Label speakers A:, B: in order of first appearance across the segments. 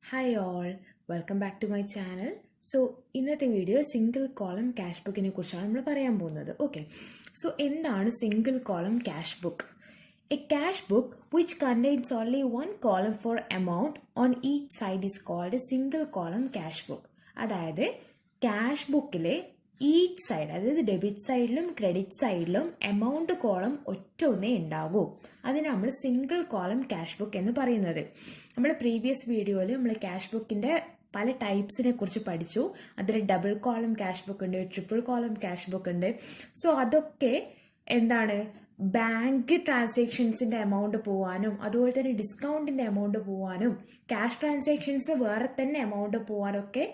A: Hi all, welcome back to my channel. So ഇന്നത്തെ video single column cash ബുക്കിനെ കുറിച്ചാണ് നമ്മൾ പറയാൻ പോകുന്നത്. ഓക്കെ, സോ എന്താണ് single column cash book? A cash book which contains only one column for amount on each side is called a single column cash book. അതായത് cash ബുക്കിലെ each side, അതായത് debit സൈഡിലും ക്രെഡിറ്റ് സൈഡിലും amount column ഒറ്റ ഒന്നേ ഉണ്ടാകൂ. അതിന് നമ്മൾ സിംഗിൾ കോളം ക്യാഷ് ബുക്ക് എന്ന് പറയുന്നത്. നമ്മൾ പ്രീവിയസ് വീഡിയോയിൽ നമ്മൾ ക്യാഷ് ബുക്കിൻ്റെ പല ടൈപ്സിനെ കുറിച്ച് പഠിച്ചു. അതിൽ ഡബിൾ കോളം ക്യാഷ് ബുക്ക് ഉണ്ട്, ട്രിപ്പിൾ കോളം ക്യാഷ് ബുക്ക് ഉണ്ട്. സോ അതൊക്കെ എന്താണ്, ബാങ്ക് ട്രാൻസാക്ഷൻസിൻ്റെ എമൗണ്ട് പോവാനും അതുപോലെ തന്നെ ഡിസ്കൗണ്ടിൻ്റെ എമൗണ്ട് പോവാനും ക്യാഷ് ട്രാൻസാക്ഷൻസ് വേറെ തന്നെ എമൗണ്ട് പോവാനൊക്കെ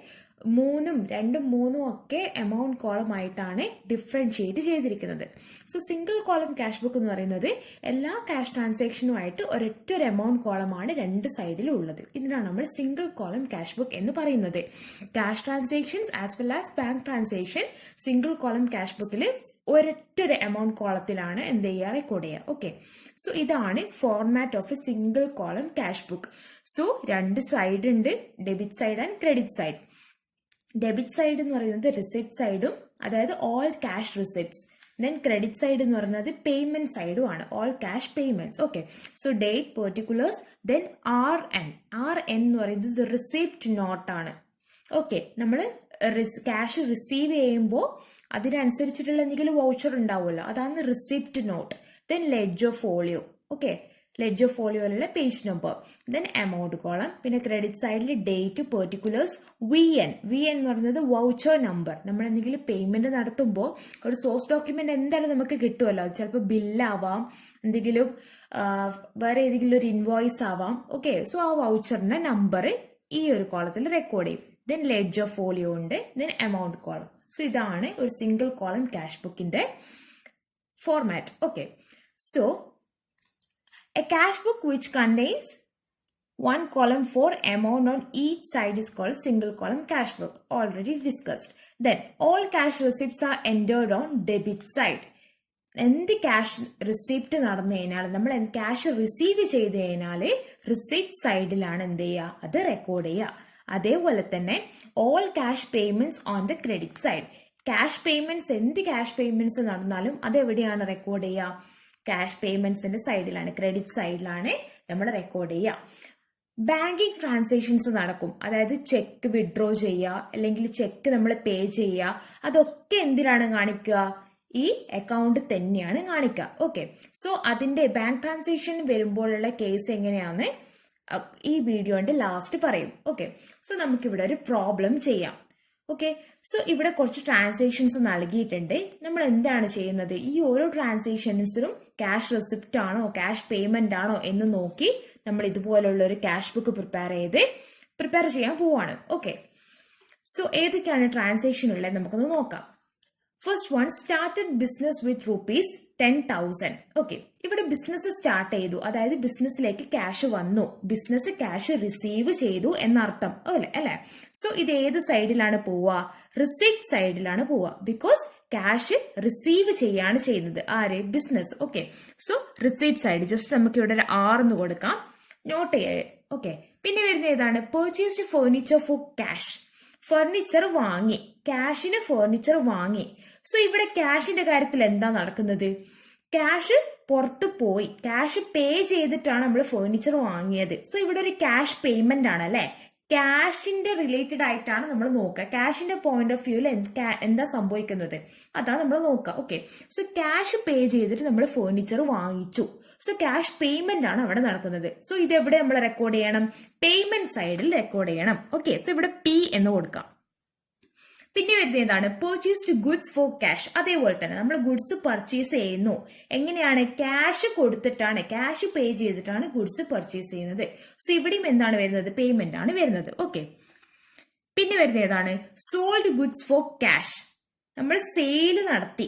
A: രണ്ടും മൂന്നും ഒക്കെ എമൗണ്ട് കോളമായിട്ടാണ് ഡിഫറൻഷിയേറ്റ് ചെയ്തിരിക്കുന്നത്. So single column cash book എന്ന് പറയുന്നത് എല്ലാ ക്യാഷ് ട്രാൻസാക്ഷനുമായിട്ട് ഒരൊറ്റ എമൗണ്ട് കോളമാണ് രണ്ട് സൈഡിലും ഉള്ളത്. ഇതിനാണ് നമ്മൾ സിംഗിൾ കോളം ക്യാഷ് ബുക്ക് എന്ന് പറയുന്നത്. Cash transactions as well as bank transaction single column cash ബുക്കിൽ ഒരൊറ്റൊരു എമൗണ്ട് കോളത്തിലാണ് എന്ത് ചെയ്യുക, റെക്കോർഡ് ചെയ്യുക. ഓക്കെ, സോ ഇതാണ് format of A single column cash book. So രണ്ട് സൈഡ് ഉണ്ട്, debit side and credit side. Debit side എന്ന് പറയുന്നത് റിസിപ്റ്റ് സൈഡും, അതായത് all cash receipts. Then credit side എന്ന് പറയുന്നത് പേയ്മെന്റ് സൈഡും ആണ്, all cash payments. Okay, so date, particulars, then RN എന്ന് പറയുന്നത് റിസിപ്റ്റ് നോട്ടാണ്. ഓക്കെ, നമ്മൾ ക്യാഷ് റിസീവ് ചെയ്യുമ്പോൾ അതിനനുസരിച്ചിട്ടുള്ള എന്തെങ്കിലും വൗച്ചർ ഉണ്ടാവുമല്ലോ, അതാണ് receipt note. Then ledger folio. Okay, ledger ഫോളിയോയിലുള്ള page number, then amount column. പിന്നെ ക്രെഡിറ്റ് സൈഡിൽ ഡേറ്റ്, പെർട്ടിക്കുലേഴ്സ്, VN എന്ന് പറയുന്നത് വൗച്ചർ നമ്പർ. നമ്മൾ എന്തെങ്കിലും പേയ്മെന്റ് നടത്തുമ്പോൾ ഒരു സോഴ്സ് ഡോക്യുമെന്റ് എന്തായാലും നമുക്ക് കിട്ടുമല്ലോ. ചിലപ്പോൾ ബില്ലാവാം, എന്തെങ്കിലും വേറെ ഏതെങ്കിലും ഒരു ഇൻവോയ്സ് ആവാം. ഓക്കെ, സോ ആ വൗച്ചറിന്റെ നമ്പർ ഈ ഒരു കോളത്തിൽ റെക്കോർഡ് ചെയ്യും. ദെൻ ലെഡ്ജർ ഫോളിയോ ഉണ്ട്, ദെൻ എമൗണ്ട് കോളം. സോ ഇതാണ് ഒരു സിംഗിൾ കോളം ക്യാഷ് ബുക്കിന്റെ format. Okay, so a cash book which contains one column for amount on each side is called single column cash book, already discussed. Then all cash receipts are entered on debit side. എന്ത് cash receipt നടന്നു കഴിഞ്ഞാൽ, നമ്മൾ cash receive ചെയ്ത് കഴിഞ്ഞാൽ receipt സൈഡിലാണ് എന്ത് ചെയ്യുക, അത് റെക്കോർഡ് ചെയ്യുക. അതേപോലെ തന്നെ all cash payments on the credit side. Cash payments, എന്ത് ക്യാഷ് പേയ്മെന്റ്സ് നടന്നാലും അത് എവിടെയാണ് റെക്കോർഡ് ചെയ്യുക, ക്യാഷ് പേയ്മെന്റ്സിന്റെ സൈഡിലാണ്, ക്രെഡിറ്റ് സൈഡിലാണ് നമ്മൾ റെക്കോർഡ് ചെയ്യുക. ബാങ്കിങ് ട്രാൻസാക്ഷൻസ് നടക്കും, അതായത് ചെക്ക് വിഡ്രോ ചെയ്യുക അല്ലെങ്കിൽ ചെക്ക് നമ്മൾ പേ ചെയ്യുക, അതൊക്കെ എന്തിനാണ് കാണിക്കുക, ഈ അക്കൗണ്ട് തന്നെയാണ് കാണിക്കുക. ഓക്കെ, സോ അതിന്റെ ബാങ്ക് ട്രാൻസാക്ഷൻ വരുമ്പോഴുള്ള കേസ് എങ്ങനെയാന്ന് ഈ വീഡിയോന്റെ ലാസ്റ്റ് പറയും. ഓക്കെ, സോ നമുക്കിവിടെ ഒരു പ്രോബ്ലം ചെയ്യാം. ഓക്കെ, സോ ഇവിടെ കുറച്ച് ട്രാൻസാക്ഷൻസ് നൽകിയിട്ടുണ്ട്. നമ്മൾ എന്താണ് ചെയ്യുന്നത്, ഈ ഓരോ ട്രാൻസാക്ഷൻസിനും ക്യാഷ് റെസിപ്റ്റ് ആണോ ക്യാഷ് പേയ്മെന്റ് ആണോ എന്ന് നോക്കി നമ്മൾ ഇതുപോലുള്ള ഒരു ക്യാഷ് ബുക്ക് പ്രിപ്പയർ ചെയ്യാൻ പോവാണ്. ഓക്കെ, സോ ഏതൊക്കെയാണ് ട്രാൻസാക്ഷൻ ഉള്ളത് നമുക്കൊന്ന് നോക്കാം. First one, started business with ₹10,000. Okay, ഇവിടെ ബിസിനസ് സ്റ്റാർട്ട് ചെയ്തു, അതായത് ബിസിനസ്സിലേക്ക് ക്യാഷ് വന്നു, ബിസിനസ് ക്യാഷ് റിസീവ് ചെയ്തു എന്നർത്ഥം അല്ലേ. സോ ഇത് ഏത് സൈഡിലാണ് പോവുക, റിസിപ്റ്റ് സൈഡിലാണ് പോവുക. ബിക്കോസ് ക്യാഷ് റിസീവ് ചെയ്യാണ് ചെയ്യുന്നത് ആര്, business. Okay, so receipt side. Just നമുക്ക് ഇവിടെ ഒരു R എന്ന് കൊടുക്കാം, നോട്ട് ചെയ്യാം. ഓക്കെ, പിന്നെ വരുന്ന ഏതാണ്, purchased furniture for cash. Furniture വാങ്ങി, ക്യാഷിന് ഫർണിച്ചർ വാങ്ങി. സോ ഇവിടെ ക്യാഷിന്റെ കാര്യത്തിൽ എന്താ നടക്കുന്നത്, ക്യാഷ് പുറത്ത് പോയി, ക്യാഷ് പേ ചെയ്തിട്ടാണ് നമ്മൾ ഫർണിച്ചർ വാങ്ങിയത്. സോ ഇവിടെ ഒരു ക്യാഷ് പേയ്മെന്റ് ആണ് അല്ലെ, ക്യാഷിന്റെ റിലേറ്റഡ് ആയിട്ടാണ് നമ്മൾ നോക്കുക. ക്യാഷിന്റെ പോയിന്റ് ഓഫ് വ്യൂവിൽ എന്താ സംഭവിക്കുന്നത് അതാണ് നമ്മൾ നോക്കുക. ഓക്കെ, സോ ക്യാഷ് പേ ചെയ്തിട്ട് നമ്മൾ ഫർണിച്ചർ വാങ്ങിച്ചു. സോ ക്യാഷ് പേയ്മെന്റ് ആണ് അവിടെ നടക്കുന്നത്. സോ ഇതെവിടെ നമ്മൾ റെക്കോർഡ് ചെയ്യണം, പേയ്മെന്റ് സൈഡിൽ റെക്കോർഡ് ചെയ്യണം. ഓക്കെ, സോ ഇവിടെ P എന്ന് കൊടുക്കാം. പിന്നെ വരുന്നത് എന്താണ്, പർച്ചേസ്ഡ് ഗുഡ്സ് ഫോർ ക്യാഷ്. അതേപോലെ തന്നെ നമ്മൾ ഗുഡ്സ് പർച്ചേസ് ചെയ്യുന്നു, എങ്ങനെയാണ്, ക്യാഷ് കൊടുത്തിട്ടാണ്, ക്യാഷ് പേ ചെയ്തിട്ടാണ് ഗുഡ്സ് പർച്ചേസ് ചെയ്യുന്നത്. സോ ഇവിടെയും എന്താണ് വരുന്നത്, പേയ്മെന്റ് ആണ് വരുന്നത്. ഓക്കെ, പിന്നെ വരുന്നത് ഏതാണ്, സോൾഡ് ഗുഡ്സ് ഫോർ ക്യാഷ്. നമ്മൾ സെയില് നടത്തി.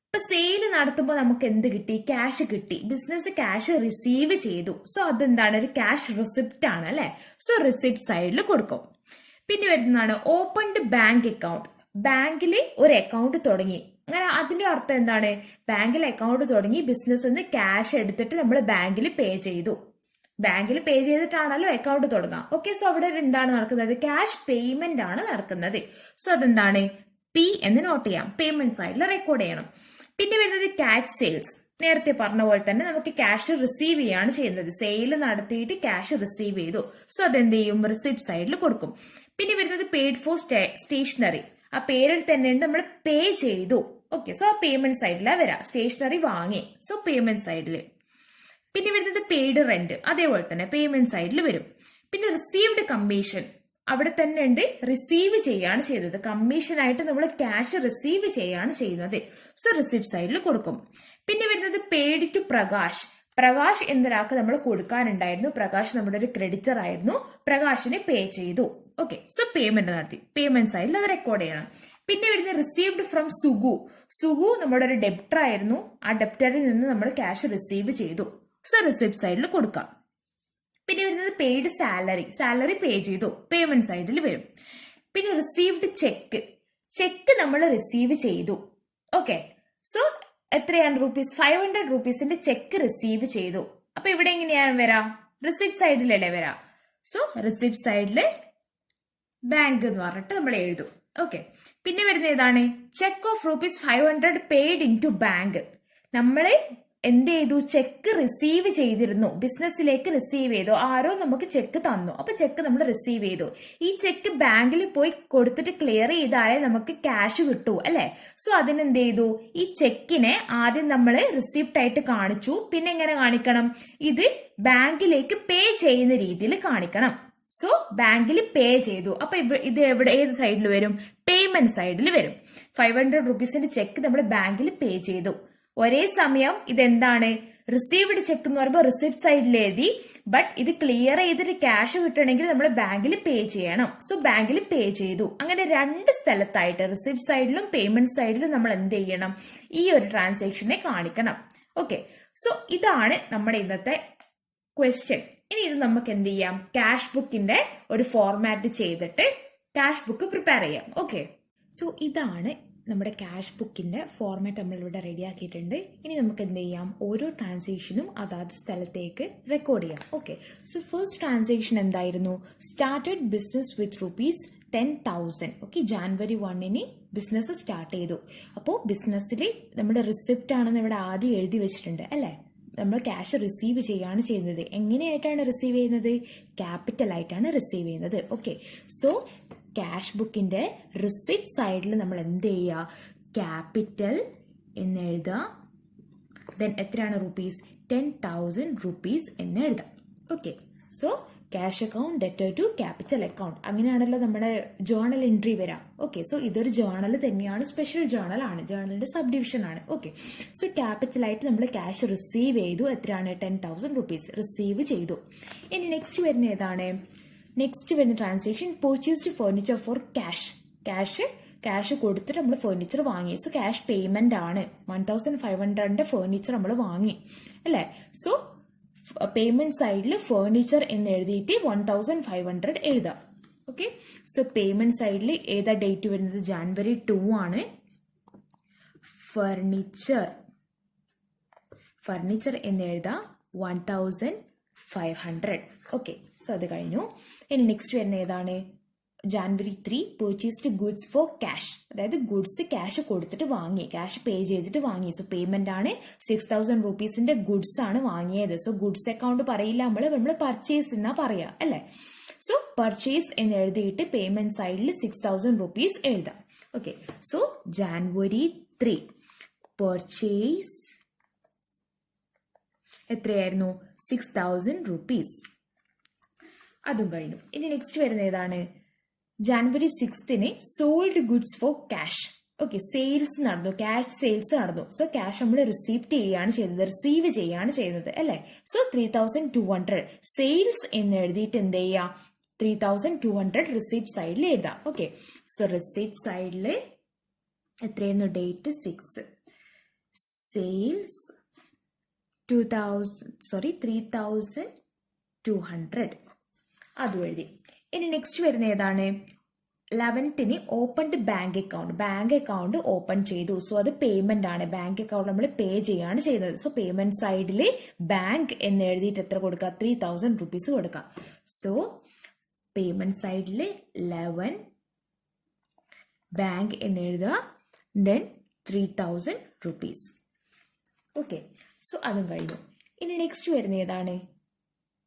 A: ഇപ്പൊ സെയില് നടത്തുമ്പോൾ നമുക്ക് എന്ത് കിട്ടി, ക്യാഷ് കിട്ടി, ബിസിനസ് ക്യാഷ് റിസീവ് ചെയ്തു. സോ അതെന്താണ്, ഒരു ക്യാഷ് റിസിപ്റ്റ് ആണ് അല്ലെ. സോ റിസിപ്റ്റ് സൈഡിൽ കൊടുക്കും. പിന്നെ വരുന്നതാണ് ഓപ്പൺഡ് ബാങ്ക് അക്കൗണ്ട്. ബാങ്കിൽ ഒരു അക്കൗണ്ട് തുടങ്ങി, അങ്ങനെ അതിന്റെ അർത്ഥം എന്താണ്, ബാങ്കിൽ അക്കൗണ്ട് തുടങ്ങി ബിസിനസ് ക്യാഷ് എടുത്തിട്ട് നമ്മൾ ബാങ്കിൽ പേ ചെയ്തു. ബാങ്കിൽ പേ ചെയ്തിട്ടാണല്ലോ അക്കൗണ്ട് തുടങ്ങാം. ഓക്കെ, സോ അവിടെ എന്താണ് നടക്കുന്നത്? ക്യാഷ് പേയ്മെന്റ് ആണ് നടക്കുന്നത്. സോ അതെന്താണ്? പി എന്ന് നോട്ട് ചെയ്യാം, പേയ്മെന്റ് സൈഡിൽ റെക്കോർഡ് ചെയ്യണം. പിന്നെ വരുന്നത് ക്യാഷ് സെയിൽസ്. നേരത്തെ പറഞ്ഞ പോലെ തന്നെ നമുക്ക് ക്യാഷ് റിസീവ് ചെയ്യാണ് ചെയ്യുന്നത്. സെയിൽ നടത്തിയിട്ട് ക്യാഷ് റിസീവ് ചെയ്തു, സോ അതെന്ത് ചെയ്യും? റിസിപ്റ്റ് സൈഡിൽ കൊടുക്കും. പിന്നെ വരുന്നത് പെയ്ഡ് ഫോർ സ്റ്റേഷനറി. ആ പേരിൽ തന്നെ നമ്മൾ പേ ചെയ്തു. ഓക്കെ, സോ ആ പേയ്മെന്റ് സൈഡിലാണ് വരാം. സ്റ്റേഷനറി വാങ്ങി, സോ പേയ്മെന്റ് സൈഡിൽ. പിന്നെ വരുന്നത് പെയ്ഡ് റെന്റ്, അതേപോലെ തന്നെ പേയ്മെന്റ് സൈഡിൽ വരും. പിന്നെ റിസീവ്ഡ് കമ്മീഷൻ, അവിടെ തന്നെ ഉണ്ട് റിസീവ് ചെയ്യാണ് ചെയ്യുന്നത്. കമ്മീഷനായിട്ട് നമ്മൾ ക്യാഷ് റിസീവ് ചെയ്യാണ് ചെയ്യുന്നത്, സോ റിസിപ്റ്റ് സൈഡിൽ കൊടുക്കും. പിന്നെ വരുന്നത് പെയ്ഡ് ടു പ്രകാശ്. പ്രകാശ് എന്നൊരാൾക്ക് നമ്മൾ കൊടുക്കാനുണ്ടായിരുന്നു. പ്രകാശ് നമ്മുടെ ഒരു ക്രെഡിറ്റർ ആയിരുന്നു. പ്രകാശിന് പേ ചെയ്തു. ഓക്കെ, സോ പേയ്മെന്റ് നടത്തി, പേയ്മെന്റ് സൈഡിൽ അത് റെക്കോർഡ് ചെയ്യണം. പിന്നെ വരുന്നത് റിസീവ്ഡ് ഫ്രം സുഗു. സുഗു നമ്മുടെ ഒരു ഡെപ്റ്റർ ആയിരുന്നു. ആ ഡെപ്റ്ററിൽ നിന്ന് നമ്മൾ ക്യാഷ് റിസീവ് ചെയ്തു, സോ റിസിപ്റ്റ് സൈഡിൽ കൊടുക്കാം. പിന്നെ വരുന്നത് പെയ്ഡ് സാലറി. സാലറി പേ ചെയ്തു, പേയ്മെന്റ് സൈഡിൽ വരും. പിന്നെ റിസീവ്ഡ് ചെക്ക്. ചെക്ക് നമ്മൾ റിസീവ് ചെയ്തു. ഓക്കെ, സോ എത്രയാണ്? റുപ്പീസ് 500 റുപ്പീസിന്റെ ചെക്ക് റിസീവ് ചെയ്തു. അപ്പൊ ഇവിടെ എങ്ങനെയാണ് വരാ? റിസിപ്റ്റ് സൈഡിലല്ലേ വരാ. സോ റിസിപ്റ്റ് സൈഡില് ബാങ്ക് എന്ന് പറഞ്ഞിട്ട് നമ്മൾ എഴുതും. ഓക്കെ, പിന്നെ വരുന്ന ഏതാണ്? Cheque of rupees 500 paid into bank. നമ്മള് എന്ത് ചെയ്തു? ചെക്ക് റിസീവ് ചെയ്തിരുന്നു, ബിസിനസ്സിലേക്ക് റിസീവ് ചെയ്തു. ആരോ നമുക്ക് ചെക്ക് തന്നു, അപ്പൊ ചെക്ക് നമ്മൾ റിസീവ് ചെയ്തു. ഈ ചെക്ക് ബാങ്കിൽ പോയി കൊടുത്തിട്ട് ക്ലിയർ ചെയ്താലേ നമുക്ക് ക്യാഷ് കിട്ടൂ, അല്ലെ? സോ അതിനെന്ത് ചെയ്തു? ഈ ചെക്കിനെ ആദ്യം നമ്മൾ റിസിപ്റ്റ് ആയിട്ട് കാണിച്ചു. പിന്നെ എങ്ങനെ കാണിക്കണം? ഇത് ബാങ്കിലേക്ക് പേ ചെയ്യുന്ന രീതിയിൽ കാണിക്കണം. സോ ബാങ്കിൽ പേ ചെയ്തു. അപ്പൊ ഇത് എവിടെ, ഏത് സൈഡിൽ വരും? പേയ്മെന്റ് സൈഡിൽ വരും. 500 റുപ്പീസിന്റെ ചെക്ക് നമ്മൾ ബാങ്കിൽ പേ ചെയ്തു. ഒരേ സമയം ഇതെന്താണ്? റിസീവ്ഡ് ചെക്ക് എന്ന് പറയുമ്പോൾ റിസിപ്റ്റ് സൈഡിൽ എഴുതി. ബട്ട് ഇത് ക്ലിയർ ചെയ്തിട്ട് ക്യാഷ് കിട്ടണമെങ്കിൽ നമ്മൾ ബാങ്കിൽ പേ ചെയ്യണം. സോ ബാങ്കിൽ പേ ചെയ്തു. അങ്ങനെ രണ്ട് സ്ഥലത്തായിട്ട് റിസിപ്റ്റ് സൈഡിലും പേയ്മെന്റ് സൈഡിലും നമ്മൾ എന്ത് ചെയ്യണം? ഈ ഒരു ട്രാൻസാക്ഷനെ കാണിക്കണം. ഓക്കെ, സോ ഇതാണ് നമ്മുടെ ഇന്നത്തെ ക്വസ്റ്റ്യൻ. ഇനി ഇത് നമുക്ക് എന്ത് ചെയ്യാം? ക്യാഷ് ബുക്കിന്റെ ഒരു ഫോർമാറ്റ് ചെയ്തിട്ട് ക്യാഷ് ബുക്ക് പ്രിപ്പയർ ചെയ്യാം. ഓക്കെ, സോ ഇതാണ് നമ്മുടെ ക്യാഷ് ബുക്കിന്റെ ഫോർമാറ്റ് നമ്മളിവിടെ റെഡിയാക്കിയിട്ടുണ്ട്. ഇനി നമുക്ക് എന്ത് ചെയ്യാം? ഓരോ ട്രാൻസാക്ഷനും അതാത് സ്ഥലത്തേക്ക് റെക്കോർഡ് ചെയ്യാം. ഓക്കെ, സോ ഫസ്റ്റ് ട്രാൻസാക്ഷൻ എന്തായിരുന്നു? Started business with rupees 10,000. Okay, January 1 business start ചെയ്തു. അപ്പോൾ ബിസിനസ്സിൽ നമ്മുടെ റിസിപ്റ്റ് ആണെന്ന് ഇവിടെ ആദ്യം എഴുതി വെച്ചിട്ടുണ്ട്, അല്ലേ? നമ്മൾ ക്യാഷ് റിസീവ് ചെയ്യാണ് ചെയ്യുന്നത്. എങ്ങനെയായിട്ടാണ് റിസീവ് ചെയ്യുന്നത്? ക്യാപിറ്റൽ ആയിട്ടാണ് റിസീവ് ചെയ്യുന്നത്. ഓക്കെ, സോ ക്യാഷ് ബുക്കിന്റെ റിസിപ്റ്റ് സൈഡിൽ നമ്മൾ എന്ത് ചെയ്യുക? ക്യാപിറ്റൽ എന്ന് എഴുതുക. ദെൻ എത്രയാണ്? റുപ്പീസ് 10,000 റുപ്പീസ് എന്ന് എഴുതാം. Okay, so cash account debtor to capital account, അങ്ങനെയാണല്ലോ നമ്മുടെ ജേർണൽ എൻട്രി വരാം. ഓക്കെ, സോ ഇതൊരു ജേർണൽ തന്നെയാണ്, സ്പെഷ്യൽ ജേർണൽ ആണ്, ജേർണലിന്റെ സബ് ഡിവിഷൻ ആണ്. ഓക്കെ, സോ ക്യാപിറ്റലായിട്ട് നമ്മൾ ക്യാഷ് റിസീവ് ചെയ്തു. എത്രയാണ്? 10,000 റുപ്പീസ് റിസീവ് ചെയ്തു. ഇനി നെക്സ്റ്റ് വരുന്ന ഏതാണ്? നെക്സ്റ്റ് വരുന്ന transaction purchased furniture for cash. Cash കൊടുത്തിട്ട് നമ്മൾ ഫർണിച്ചർ വാങ്ങി. സോ ക്യാഷ് പേയ്മെന്റ് ആണ്. 1,500 ഫർണിച്ചർ നമ്മൾ വാങ്ങി, അല്ലേ? സോ പേയ്മെന്റ് സൈഡിൽ ഫർണിച്ചർ എന്ന് എഴുതിയിട്ട് 1,500 എഴുതാം. ഓക്കെ, സോ പേയ്മെന്റ് സൈഡിൽ ഏതാ ഡേറ്റ് വരുന്നത്? ജാനുവരി 2 ആണ്. ഫർണിച്ചർ എന്ന് എഴുതാം 1,500. ഓക്കെ, സോ അത് കഴിഞ്ഞു. ഇനി നെക്സ്റ്റ് വരുന്ന ഏതാണ്? January 3 purchased goods for cash. അതായത് ഗുഡ്സ് ക്യാഷ് കൊടുത്തിട്ട് വാങ്ങി, ക്യാഷ് പേ ചെയ്തിട്ട് വാങ്ങി. സോ പേയ്മെന്റ് ആണ്. 6,000 റുപ്പീസിന്റെ ഗുഡ്സ് ആണ് വാങ്ങിയത്. സോ ഗുഡ്സ് അക്കൗണ്ട് പറയില്ല, നമ്മൾ പർച്ചേസ് എന്നാ പറയാ, അല്ലേ? സോ പർച്ചേസ് എന്ന് എഴുതിയിട്ട് പേയ്മെന്റ് സൈഡിൽ 6,000 റുപ്പീസ് എഴുതാം. ഓക്കെ, സോ ജാനുവരി 3 പർച്ചേസ് എത്രയായിരുന്നു? 6,000 റുപ്പീസ്. അതും കഴിഞ്ഞു. ഇനി നെക്സ്റ്റ് വരുന്ന ഏതാണ്? January 6 sold goods for cash. Okay, sales നടന്നു, ക്യാഷ് സെയിൽസ് നടന്നു. സോ ക്യാഷ് നമ്മൾ റിസീവ് ചെയ്യാണ് ചെയ്യുന്നത്, അല്ലേ? സോ 3,200 സെയിൽസ് എന്ന് എഴുതിയിട്ട് എന്ത് ചെയ്യാം? 3,200 റിസീപ്റ്റ് സൈഡിൽ എഴുതാം. ഓക്കെ, സോ റിസീപ്റ്റ് സൈഡിൽ എത്രയായിരുന്നു? ഡേറ്റ് 6. സെയിൽസ് 3,200 അതും എഴുതി. ഇനി നെക്സ്റ്റ് വരുന്ന ഏതാണ്? 11th opened bank account open ചെയ്തു. സോ അത് പേയ്മെന്റ് ആണ്. ബാങ്ക് അക്കൗണ്ട് നമ്മൾ പേ ചെയ്യാണ് ചെയ്യുന്നത്. സോ പേയ്മെന്റ് സൈഡിൽ ബാങ്ക് എന്ന് എഴുതിയിട്ട് എത്ര കൊടുക്കുക? 3000 rupees കൊടുക്കുക. സോ പേയ്മെന്റ് സൈഡിൽ 11 ബാങ്ക് എന്ന് എഴുതുക, ദെൻ 3000 rupees. ഓക്കെ, സോ അതും കഴിഞ്ഞു. ഇനി നെക്സ്റ്റ് വരുന്ന ഏതാണ്?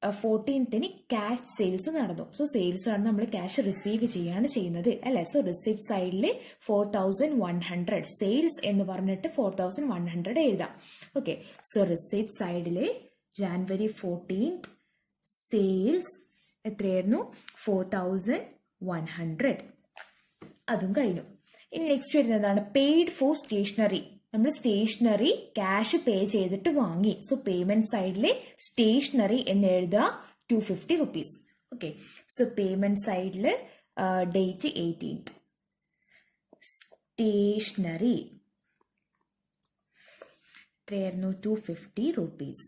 A: 14th ക്യാഷ് സെയിൽസ് നടന്നു. സോ സെയിൽസ് ആണ് നമ്മൾ ക്യാഷ് റിസീവ് ചെയ്യാണ് ചെയ്യുന്നത് അല്ലേ. സോ റിസിപ്റ്റ് സൈഡിൽ 4100 സെയിൽസ് എന്ന് പറഞ്ഞിട്ട് 4100 എഴുതാം. ഓക്കെ, സോ റിസിപ്റ്റ് സൈഡിൽ January 14th സെയിൽസ് എത്രയായിരുന്നു? 4100. അതും കഴിഞ്ഞു. ഇനി നെക്സ്റ്റ് വരുന്നതാണ് പെയ്ഡ് ഫോർ സ്റ്റേഷനറി. നമ്മൾ സ്റ്റേഷനറി ക്യാഷ് പേ ചെയ്തിട്ട് വാങ്ങി. സോ പേയ്മെന്റ് സൈഡിൽ സ്റ്റേഷനറി എന്ന് എഴുതുക 250 rupees. ഓക്കെ, സോ പേയ്മെന്റ് സൈഡിൽ ഡേറ്റ് 18th. സ്റ്റേഷനറി എത്രയായിരുന്നു? 250 rupees.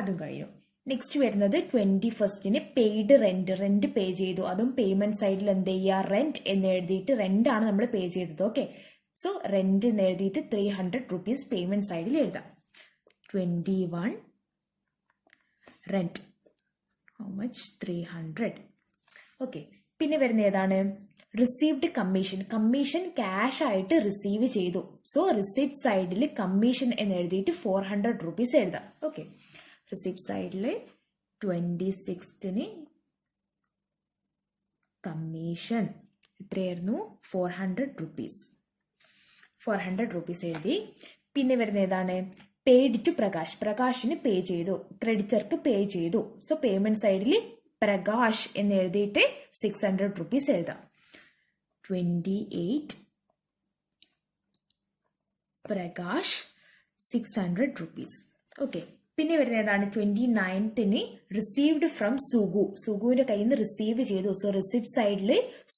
A: അതും കഴിഞ്ഞു. നെക്സ്റ്റ് വരുന്നത് 21st പെയ്ഡ് റെന്റ് പേ ചെയ്തു. അതും പേയ്മെന്റ് സൈഡിൽ എന്ത് ചെയ്യുക? റെന്റ് എന്ന് എഴുതിയിട്ട് റെന്റ് ആണ് നമ്മൾ പേ ചെയ്തത്. ഓക്കെ, സോ റെന്റ് എന്ന് എഴുതിയിട്ട് 300 rupees പേയ്മെന്റ് സൈഡിൽ എഴുതാം. 21 റെന്റ്, ഹൗ മച്ച്? 300. ഓക്കെ, പിന്നെ വരുന്ന ഏതാണ്? റിസീവ്ഡ് കമ്മീഷൻ ക്യാഷ് ആയിട്ട് റിസീവ് ചെയ്തു. സോ റിസിപ്റ്റ് സൈഡിൽ കമ്മീഷൻ എന്ന് എഴുതിയിട്ട് 400 rupees എഴുതാം. ഓക്കെ, റിസിപ്റ്റ് സൈഡിൽ 26th കമ്മീഷൻ എത്രയായിരുന്നു? 400 rupees. 400 rupees എഴുതി. പിന്നെ വരുന്ന ഏതാണ്? പെയ്ഡ് ടു പ്രകാശിന് പേ ചെയ്തു, ക്രെഡിറ്റർക്ക് പേ ചെയ്തു. സോ പേയ്മെന്റ് സൈഡിൽ പ്രകാശ് എന്ന് എഴുതിയിട്ട് 600 rupees എഴുതാം. 28 പ്രകാശ് 600 rupees. ഓക്കെ, പിന്നെ വരുന്ന ഏതാണ്? 29th റിസീവ്ഡ് ഫ്രം സുഗുവിന്റെ കയ്യിൽ നിന്ന് റിസീവ് ചെയ്തു. സോ റിസിപ്റ്റ് സൈഡിൽ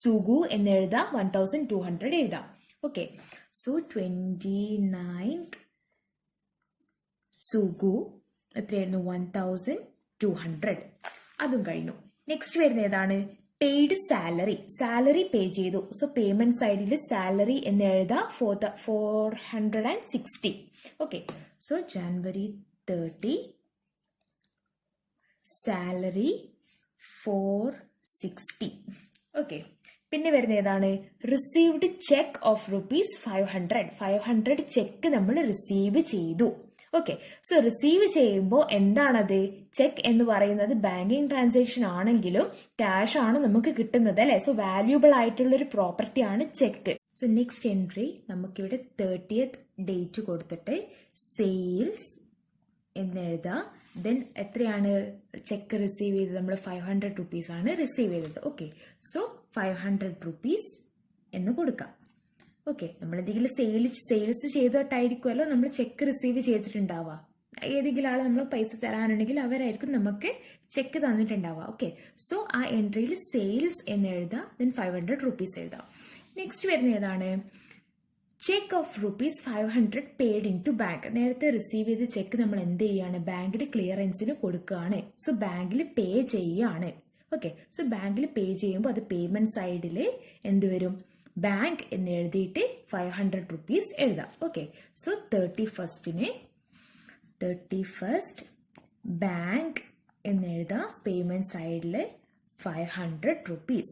A: സുഗു എന്ന് എഴുതാം, 1200 എഴുതാം. ഓക്കെ, സോ 29th സുഗു എത്രയായിരുന്നു? 1200. അതും കഴിഞ്ഞു. നെക്സ്റ്റ് വരുന്ന ഏതാണ്? പെയ്ഡ് സാലറി പേ ചെയ്തു. സോ പേയ്മെന്റ് സൈഡിൽ സാലറി എന്ന് എഴുതാം 460. Okay, so January 30 salary 460. Okay, പിന്നെ വരുന്ന ഏതാണ്? റിസീവ്ഡ് ചെക്ക് ഓഫ് ₹500 ചെക്ക് നമ്മൾ റിസീവ് ചെയ്തു. ഓക്കെ, സോ റിസീവ് ചെയ്യുമ്പോൾ എന്താണത്? ചെക്ക് എന്ന് പറയുന്നത് ബാങ്കിങ് ട്രാൻസാക്ഷൻ ആണെങ്കിലും ക്യാഷ് ആണ് നമുക്ക് കിട്ടുന്നത് അല്ലേ. സോ വാല്യൂബിൾ ആയിട്ടുള്ള ഒരു പ്രോപ്പർട്ടി ആണ് ചെക്ക്. സോ നെക്സ്റ്റ് എൻട്രി നമുക്കിവിടെ 30th ഡേറ്റ് കൊടുത്തിട്ട് സെയിൽസ് എന്നെഴുതാം. ദെൻ എത്രയാണ് ചെക്ക് റിസീവ് ചെയ്തത്? നമ്മൾ 500 rupees ആണ് റിസീവ് ചെയ്തത്. ഓക്കെ, സോ 500 rupees എന്ന് കൊടുക്കാം. ഓക്കെ, നമ്മൾ എന്തെങ്കിലും സെയിൽസ് ചെയ്തിട്ടായിരിക്കുമല്ലോ നമ്മൾ ചെക്ക് റിസീവ് ചെയ്തിട്ടുണ്ടാവുക. ഏതെങ്കിലും ആൾ നമ്മൾ പൈസ തരാനുണ്ടെങ്കിൽ അവരായിരിക്കും നമുക്ക് ചെക്ക് തന്നിട്ടുണ്ടാവുക. ഓക്കെ, സോ ആ എൻട്രിയിൽ സെയിൽസ് എന്ന് എഴുതാം, ദെൻ 500 rupees എഴുതാം. നെക്സ്റ്റ് വരുന്ന ഏതാണ്? Cheque of ₹500 paid into bank. നേരത്തെ റിസീവ് ചെയ്ത ചെക്ക് നമ്മൾ എന്ത് ചെയ്യാണ്? ബാങ്കിൽ ക്ലിയറൻസിന് കൊടുക്കുകയാണ്. സോ ബാങ്കിൽ പേ ചെയ്യാണ്. ഓക്കെ, സോ ബാങ്കിൽ പേ ചെയ്യുമ്പോൾ അത് പേയ്മെന്റ് സൈഡിൽ എന്ത് വരും? ബാങ്ക് എന്ന് എഴുതിയിട്ട് 500 rupees എഴുതാം. ഓക്കെ, സോ 31st ബാങ്ക് എന്ന് എഴുതാം, പേയ്മെന്റ് സൈഡിൽ 500 rupees.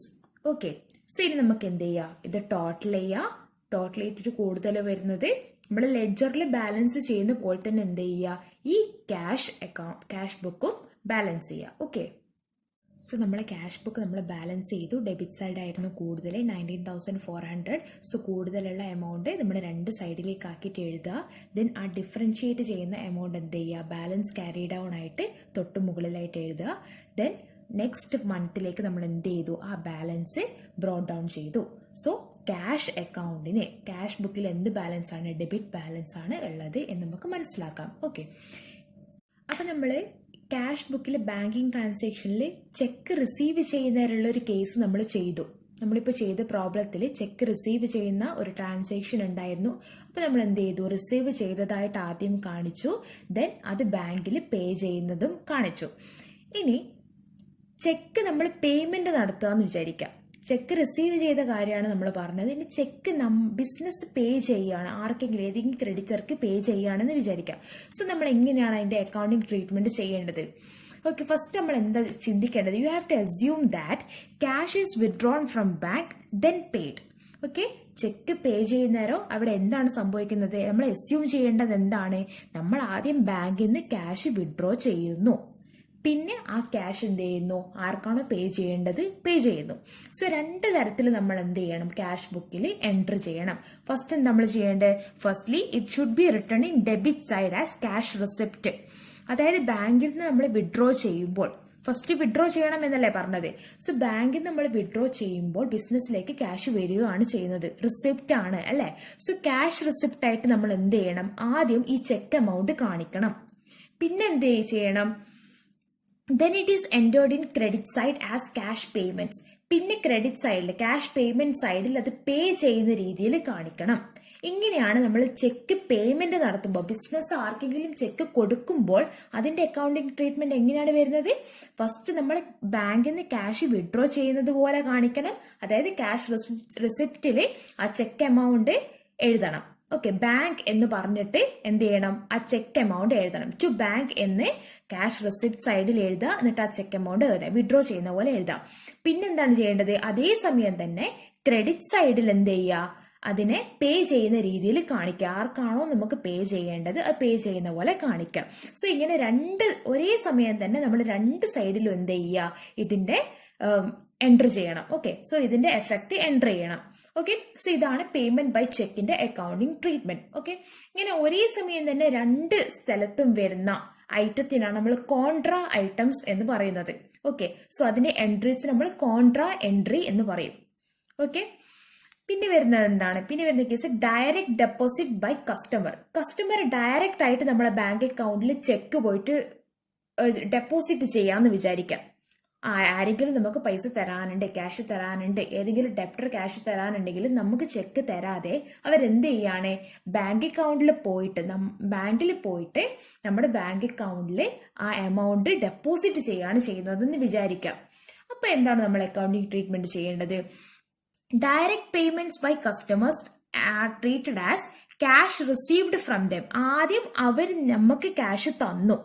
A: ഓക്കെ, സോ ഇനി നമുക്ക് എന്ത് ചെയ്യാം? ഇത് ടോട്ടൽ ചെയ്യാം. ടോട്ടൽ ചെയ്തിട്ട് കൂടുതൽ വരുന്നത് നമ്മൾ ലെഡ്ജറിൽ ബാലൻസ് ചെയ്യുന്ന പോലെ തന്നെ എന്ത് ചെയ്യുക? ഈ ക്യാഷ് ബുക്കും ബാലൻസ് ചെയ്യുക. ഓക്കെ, സോ നമ്മളെ ക്യാഷ് ബുക്ക് നമ്മൾ ബാലൻസ് ചെയ്തു. ഡെബിറ്റ് സൈഡ് ആയിരുന്നു കൂടുതൽ 19,400. സോ കൂടുതലുള്ള എമൗണ്ട് നമ്മൾ രണ്ട് സൈഡിലേക്ക് ആക്കിയിട്ട് എഴുതുക. ദെൻ ആ ഡിഫറൻഷിയേറ്റ് ചെയ്യുന്ന എമൗണ്ട് എന്ത് ചെയ്യുക? ബാലൻസ് ക്യാരി ഡൗൺ ആയിട്ട് തൊട്ട് മുകളിലായിട്ട് എഴുതുക. ദെൻ നെക്സ്റ്റ് മന്തിലേക്ക് നമ്മൾ എന്ത് ചെയ്തു? ആ ബാലൻസ് ബ്രോട്ട് ഡൗൺ ചെയ്തു. സോ ക്യാഷ് ബുക്കിൽ എന്ത് ബാലൻസ് ആണ്? ഡെബിറ്റ് ബാലൻസ് ആണ് ഉള്ളത് എന്ന് നമുക്ക് മനസ്സിലാക്കാം. ഓക്കെ, അപ്പം നമ്മൾ ക്യാഷ് ബുക്കിൽ ബാങ്കിങ് ട്രാൻസാക്ഷനിൽ ചെക്ക് റിസീവ് ചെയ്യുന്നതിനുള്ള ഒരു കേസ് നമ്മൾ ചെയ്തു. നമ്മളിപ്പോൾ ചെയ്ത പ്രോബ്ലത്തിൽ ചെക്ക് റിസീവ് ചെയ്യുന്ന ഒരു ട്രാൻസാക്ഷൻ ഉണ്ടായിരുന്നു. അപ്പോൾ നമ്മൾ എന്ത് ചെയ്തു? റിസീവ് ചെയ്തതായിട്ട് ആദ്യം കാണിച്ചു, ദെൻ അത് ബാങ്കിൽ പേ ചെയ്യുന്നതും കാണിച്ചു. ഇനി ചെക്ക് നമ്മൾ പേയ്മെൻറ്റ് നടത്തുക എന്ന് വിചാരിക്കാം. ചെക്ക് റിസീവ് ചെയ്ത കാര്യമാണ് നമ്മൾ പറഞ്ഞത്. ഇനി ചെക്ക് ബിസിനസ് പേ ചെയ്യുകയാണ്, ആർക്കെങ്കിലും ഏതെങ്കിലും ക്രെഡിറ്റർക്ക് പേ ചെയ്യുകയാണെന്ന് വിചാരിക്കാം. സോ നമ്മൾ എങ്ങനെയാണ് അതിൻ്റെ അക്കൗണ്ടിങ് ട്രീറ്റ്മെൻറ്റ് ചെയ്യേണ്ടത്? ഓക്കെ, ഫസ്റ്റ് നമ്മൾ എന്താ ചിന്തിക്കേണ്ടത്? You have to assume that cash is withdrawn from bank then paid. Okay, cheque pay ചെയ്യുന്നേരോ അവിടെ എന്താണ് സംഭവിക്കുന്നത്? നമ്മൾ അസ്യൂം ചെയ്യേണ്ടത് എന്താണ്? നമ്മൾ ആദ്യം ബാങ്കിൽ നിന്ന് ക്യാഷ് വിത്ഡ്രോ ചെയ്യുന്നു, പിന്നെ ആ ക്യാഷ് എന്ത് ചെയ്യുന്നു? ആർക്കാണോ പേ ചെയ്യേണ്ടത് പേ ചെയ്യുന്നു. സോ രണ്ട് തരത്തിൽ നമ്മൾ എന്ത് ചെയ്യണം? ക്യാഷ് ബുക്കിൽ എൻട്രി ചെയ്യണം. ഫസ്റ്റ് നമ്മൾ ചെയ്യേണ്ടത്, firstly it should be return in debit side as cash receipt. അതായത് ബാങ്കിൽ നിന്ന് നമ്മൾ വിഡ്രോ ചെയ്യുമ്പോൾ, ഫസ്റ്റ് വിഡ്രോ ചെയ്യണം എന്നല്ലേ പറഞ്ഞത്? സോ ബാങ്കിൽ നിന്ന് നമ്മൾ വിഡ്രോ ചെയ്യുമ്പോൾ ബിസിനസ്സിലേക്ക് ക്യാഷ് വരികയാണ് ചെയ്യുന്നത്, റിസിപ്റ്റ് ആണ് അല്ലേ? സോ ക്യാഷ് റിസിപ്റ്റ് ആയിട്ട് നമ്മൾ എന്ത് ചെയ്യണം? ആദ്യം ഈ ചെക്ക് എമൗണ്ട് കാണിക്കണം. പിന്നെ എന്ത് ചെയ്യണം? then it is entered in credit side as cash payments. പിന്നെ ക്രെഡിറ്റ് സൈഡിൽ, ക്യാഷ് പേയ്മെന്റ് സൈഡിൽ അത് പേ ചെയ്യുന്ന രീതിയിൽ കാണിക്കണം. ഇങ്ങനെയാണ് നമ്മൾ ചെക്ക് പേയ്മെന്റ് നടത്തുമ്പോൾ, ബിസിനസ് ആർക്കെങ്കിലും ചെക്ക് കൊടുക്കുമ്പോൾ അതിന്റെ അക്കൗണ്ടിങ് ട്രീറ്റ്മെന്റ് എങ്ങനെയാണ് വരുന്നത്? ഫസ്റ്റ് നമ്മൾ ബാങ്കിൽ നിന്ന് ക്യാഷ് വിഡ്രോ ചെയ്യുന്നത് പോലെ കാണിക്കണം. അതായത് ക്യാഷ് റിസിപ്റ്റിൽ ആ ചെക്ക് എമൗണ്ട് എഴുതണം. ഓക്കെ, ബാങ്ക് എന്ന് പറഞ്ഞിട്ട് എന്ത് ചെയ്യണം? ആ ചെക്ക് എമൗണ്ട് എഴുതണം. ടു ബാങ്ക് എന്ന് ക്യാഷ് റിസിപ്റ്റ് സൈഡിൽ എഴുതുക, എന്നിട്ട് ആ ചെക്ക് എമൗണ്ട് എഴുതാം, വിഡ്രോ ചെയ്യുന്ന പോലെ എഴുതാം. പിന്നെന്താണ് ചെയ്യേണ്ടത്? അതേ സമയം തന്നെ ക്രെഡിറ്റ് സൈഡിൽ എന്ത് ചെയ്യുക? അതിനെ പേ ചെയ്യുന്ന രീതിയിൽ കാണിക്കുക. ആർക്കാണോ നമുക്ക് പേ ചെയ്യേണ്ടത് അത് പേ ചെയ്യുന്ന പോലെ കാണിക്കാം. സോ ഇങ്ങനെ ഒരേ സമയം തന്നെ നമ്മൾ രണ്ട് സൈഡിലും എന്ത് ചെയ്യുക? ഇതിന്റെ എൻട്രി ചെയ്യണം. ഓക്കെ, സോ ഇതിന്റെ എഫക്റ്റ് എൻട്രി ചെയ്യണം. ഓക്കെ, സോ ഇതാണ് പേയ്മെന്റ് ബൈ ചെക്കിന്റെ അക്കൗണ്ടിങ് ട്രീറ്റ്മെന്റ്. ഓക്കെ, ഇങ്ങനെ ഒരേ സമയം തന്നെ രണ്ട് സ്ഥലത്തും വരുന്ന ഐറ്റത്തിനാണ് നമ്മൾ കോൺട്രാ ഐറ്റംസ് എന്ന് പറയുന്നത്. ഓക്കെ, സോ അതിന്റെ എൻട്രീസ് നമ്മൾ കോൺട്രാ എൻട്രി എന്ന് പറയും. ഓക്കെ, പിന്നെ വരുന്നത് എന്താണ്? പിന്നെ വരുന്ന case direct deposit by customer direct ആയിട്ട് നമ്മളെ ബാങ്ക് അക്കൗണ്ടിൽ ചെക്ക് പോയിട്ട് ഡെപ്പോസിറ്റ് ചെയ്യാമെന്ന് വിചാരിക്കാം. ആരെങ്കിലും നമുക്ക് പൈസ തരാനുണ്ട്, ക്യാഷ് തരാനുണ്ട്, ഏതെങ്കിലും ഡെപ്റ്റർ ക്യാഷ് തരാനുണ്ടെങ്കിൽ നമുക്ക് ചെക്ക് തരാതെ അവരെന്ത് ചെയ്യാണ്? ബാങ്ക് അക്കൗണ്ടിൽ പോയിട്ട് ബാങ്കിൽ പോയിട്ട് നമ്മുടെ ബാങ്ക് അക്കൗണ്ടിൽ ആ എമൗണ്ട് ഡെപ്പോസിറ്റ് ചെയ്യാണ് ചെയ്യുന്നതെന്ന് വിചാരിക്കാം. അപ്പൊ എന്താണ് നമ്മൾ അക്കൗണ്ടിങ് ട്രീറ്റ്മെന്റ് ചെയ്യേണ്ടത്? Direct payments by customers are treated as cash received from them. ആദ്യം അവർ നമുക്ക് ക്യാഷ് തന്നു,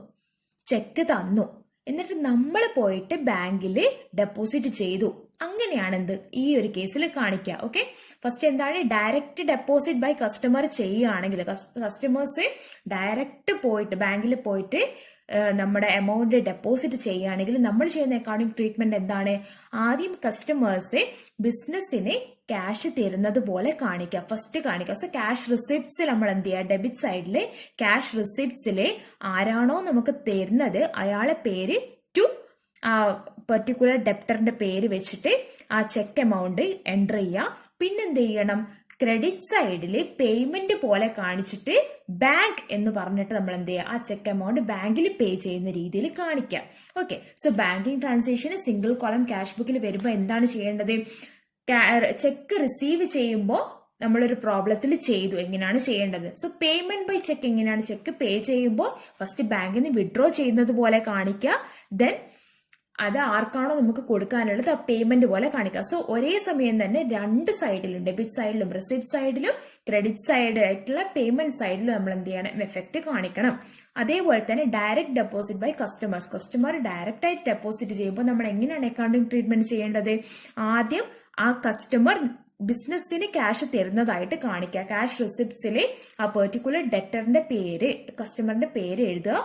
A: ചെക്ക് തന്നു, എന്നിട്ട് നമ്മൾ പോയിട്ട് ബാങ്കിൽ ഡെപ്പോസിറ്റ് ചെയ്തു. അങ്ങനെയാണ് എന്ത് ഈ ഒരു കേസിൽ കാണിക്കുക. ഓക്കെ, ഫസ്റ്റ് എന്താണ്? ഡയറക്റ്റ് ഡെപ്പോസിറ്റ് ബൈ കസ്റ്റമർ ചെയ്യുകയാണെങ്കിൽ, കസ്റ്റമേഴ്സ് ഡയറക്റ്റ് പോയിട്ട് ബാങ്കിൽ പോയിട്ട് നമ്മുടെ എമൗണ്ട് ഡെപ്പോസിറ്റ് ചെയ്യുകയാണെങ്കിൽ നമ്മൾ ചെയ്യുന്ന അക്കൗണ്ടിങ് ട്രീറ്റ്മെന്റ് എന്താണ്? ആദ്യം കസ്റ്റമേഴ്സ് ബിസിനസ്സിന് ക്യാഷ് തരുന്നത് പോലെ കാണിക്കുക, ഫസ്റ്റ് കാണിക്കുക. സോ ക്യാഷ് റിസിപ്റ്റ്സിൽ നമ്മൾ എന്ത് ചെയ്യുക? ഡെബിറ്റ് സൈഡിൽ ക്യാഷ് റിസിപ്റ്റ്സിൽ ആരാണോ നമുക്ക് തരുന്നത് അയാളെ പേര് ടു ആ പെർട്ടിക്കുലർ ഡെപ്റ്ററിന്റെ പേര് വെച്ചിട്ട് ആ ചെക്ക് എമൗണ്ട് എൻറ്റർ ചെയ്യുക. പിന്നെന്ത് ചെയ്യണം? ക്രെഡിറ്റ് സൈഡിൽ പേയ്മെന്റ് പോലെ കാണിച്ചിട്ട് ബാങ്ക് എന്ന് പറഞ്ഞിട്ട് നമ്മൾ എന്ത് ചെയ്യുക? ആ ചെക്ക് എമൗണ്ട് ബാങ്കിൽ പേ ചെയ്യുന്ന രീതിയിൽ കാണിക്കാം. ഓക്കെ, സോ ബാങ്കിങ് ട്രാൻസാക്ഷന് സിംഗിൾ കോളം ക്യാഷ് ബുക്കിൽ വരുമ്പോൾ എന്താണ് ചെയ്യേണ്ടത്? ചെക്ക് റിസീവ് ചെയ്യുമ്പോൾ നമ്മളൊരു പ്രോബ്ലത്തിൽ ചെയ്തു, എങ്ങനെയാണ് ചെയ്യേണ്ടത്? സോ പേയ്മെന്റ് ബൈ ചെക്ക് എങ്ങനെയാണ്? ചെക്ക് പേ ചെയ്യുമ്പോൾ ഫസ്റ്റ് ബാങ്കിൽ നിന്ന് വിഡ്രോ ചെയ്യുന്നത് പോലെ കാണിക്കുക, ദെൻ അത് ആർക്കാണോ നമുക്ക് കൊടുക്കാനുള്ളത് ആ പേയ്മെന്റ് പോലെ കാണിക്കുക. സോ ഒരേ സമയം തന്നെ രണ്ട് സൈഡിലും, ഡെബിറ്റ് സൈഡിലും റിസിപ്റ്റ് സൈഡിലും ക്രെഡിറ്റ് സൈഡ് ആയിട്ടുള്ള പേയ്മെന്റ് സൈഡിലും നമ്മൾ എന്ത് ചെയ്യണം? എഫക്റ്റ് കാണിക്കണം. അതേപോലെ തന്നെ direct deposit by customer direct ആയിട്ട് ഡെപ്പോസിറ്റ് ചെയ്യുമ്പോൾ നമ്മൾ എങ്ങനെയാണ് അക്കൗണ്ടിങ് ട്രീറ്റ്മെന്റ് ചെയ്യേണ്ടത്? ആദ്യം ആ കസ്റ്റമർ ബിസിനസ്സിന് ക്യാഷ് തരുന്നതായിട്ട് കാണിക്കുക. ക്യാഷ് റിസിപ്റ്റ്സിൽ ആ പെർട്ടിക്കുലർ ഡെറ്ററിന്റെ പേര്, കസ്റ്റമറിന്റെ പേര് എഴുതുക,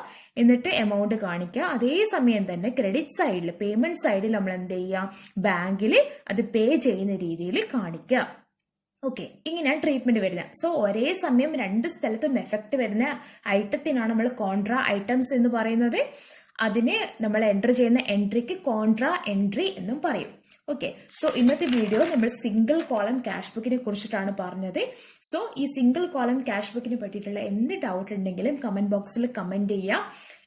A: എന്നിട്ട് എമൗണ്ട് കാണിക്കുക. അതേസമയം തന്നെ ക്രെഡിറ്റ് സൈഡിൽ, പേയ്മെന്റ് സൈഡിൽ നമ്മൾ എന്ത് ചെയ്യുക? ബാങ്കിൽ അത് പേ ചെയ്യുന്ന രീതിയിൽ കാണിക്കുക. ഓക്കെ, ഇങ്ങനെയാണ് ട്രീറ്റ്മെന്റ് വരുന്നത്. സോ ഒരേ സമയം രണ്ട് സ്ഥലത്തും എഫക്റ്റ് വരുന്ന ഐറ്റത്തിനാണ് നമ്മൾ കോൺട്രാ ഐറ്റംസ് എന്ന് പറയുന്നത്. അതിന് നമ്മൾ എൻറ്റർ ചെയ്യുന്ന എൻട്രിക്ക് കോൺട്രാ എൻട്രി എന്നും പറയും. ഓക്കെ, സോ ഇന്നത്തെ വീഡിയോ നമ്മൾ സിംഗിൾ കോളം ക്യാഷ് ബുക്കിനെ കുറിച്ചിട്ടാണ് പറഞ്ഞത്. സോ ഈ സിംഗിൾ കോളം ക്യാഷ് ബുക്കിനെ പറ്റിയിട്ടുള്ള എന്ത് ഡൗട്ട് ഉണ്ടെങ്കിലും കമന്റ് ബോക്സിൽ കമന്റ് ചെയ്യുക.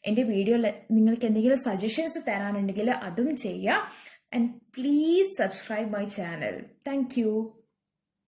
A: എൻ്റെ വീഡിയോയിൽ നിങ്ങൾക്ക് എന്തെങ്കിലും സജഷൻസ് തരാനുണ്ടെങ്കിൽ അതും ചെയ്യുക. And please subscribe my channel. Thank you.